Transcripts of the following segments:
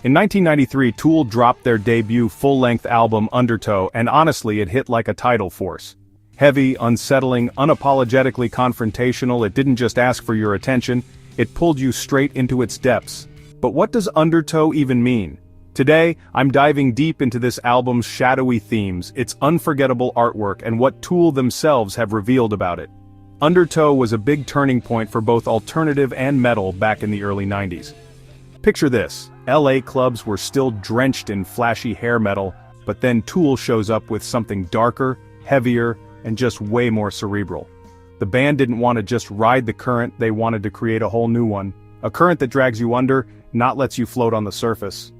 In 1993, Tool dropped their debut full-length album Undertow, and honestly it hit like a tidal force. Heavy, unsettling, unapologetically confrontational, it didn't just ask for your attention, it pulled you straight into its depths. But what does Undertow even mean? Today, I'm diving deep into this album's shadowy themes, its unforgettable artwork, and what Tool themselves have revealed about it. Undertow was a big turning point for both alternative and metal back in the early 90s. Picture this, LA clubs were still drenched in flashy hair metal, but then Tool shows up with something darker, heavier, and just way more cerebral. The band didn't want to just ride the current, they wanted to create a whole new one. A current that drags you under, not lets you float on the surface.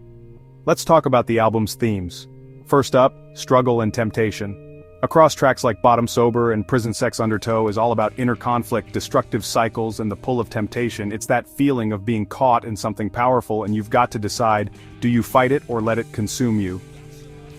Let's talk about the album's themes. First up, struggle and temptation. Across tracks like Bottom Sober and Prison Sex Undertow is all about inner conflict, destructive cycles, and the pull of temptation. It's that feeling of being caught in something powerful and you've got to decide, do you fight it or let it consume you?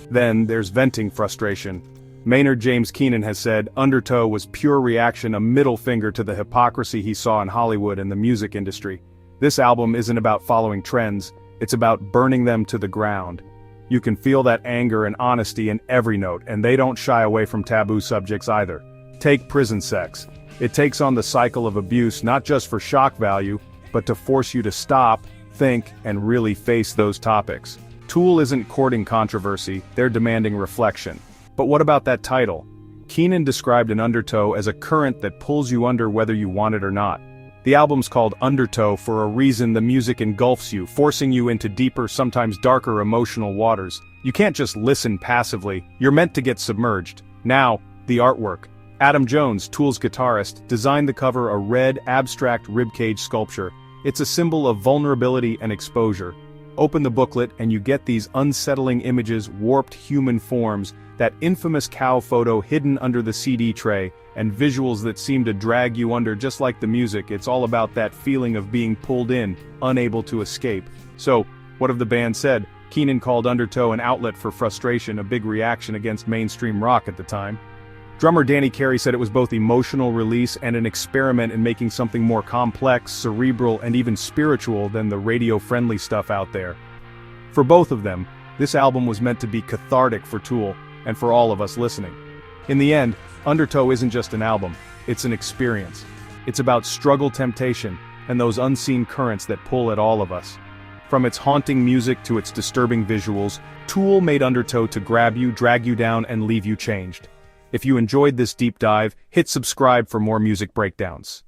Then there's venting frustration. Maynard James Keenan has said, Undertow was pure reaction, a middle finger to the hypocrisy he saw in Hollywood and the music industry. This album isn't about following trends, it's about burning them to the ground. You can feel that anger and honesty in every note, and they don't shy away from taboo subjects either. Take Prison Sex. It takes on the cycle of abuse not just for shock value, but to force you to stop, think, and really face those topics. Tool isn't courting controversy, they're demanding reflection. But what about that title? Keenan described an undertow as a current that pulls you under whether you want it or not. The album's called Undertow for a reason. The music engulfs you, forcing you into deeper, sometimes darker emotional waters. You can't just listen passively, you're meant to get submerged. Now, the artwork. Adam Jones, Tool's guitarist, designed the cover a red, abstract ribcage sculpture. It's a symbol of vulnerability and exposure. Open the booklet and you get these unsettling images, warped human forms, that infamous cow photo hidden under the CD tray, and visuals that seem to drag you under just like the music. It's all about that feeling of being pulled in, unable to escape. So, what have the band said? Keenan called Undertow an outlet for frustration, a big reaction against mainstream rock at the time. Drummer Danny Carey said it was both emotional release and an experiment in making something more complex, cerebral, and even spiritual than the radio-friendly stuff out there. For both of them, this album was meant to be cathartic for Tool, and for all of us listening. In the end, Undertow isn't just an album, it's an experience. It's about struggle, temptation, and those unseen currents that pull at all of us. From its haunting music to its disturbing visuals, Tool made Undertow to grab you, drag you down, and leave you changed. If you enjoyed this deep dive, hit subscribe for more music breakdowns.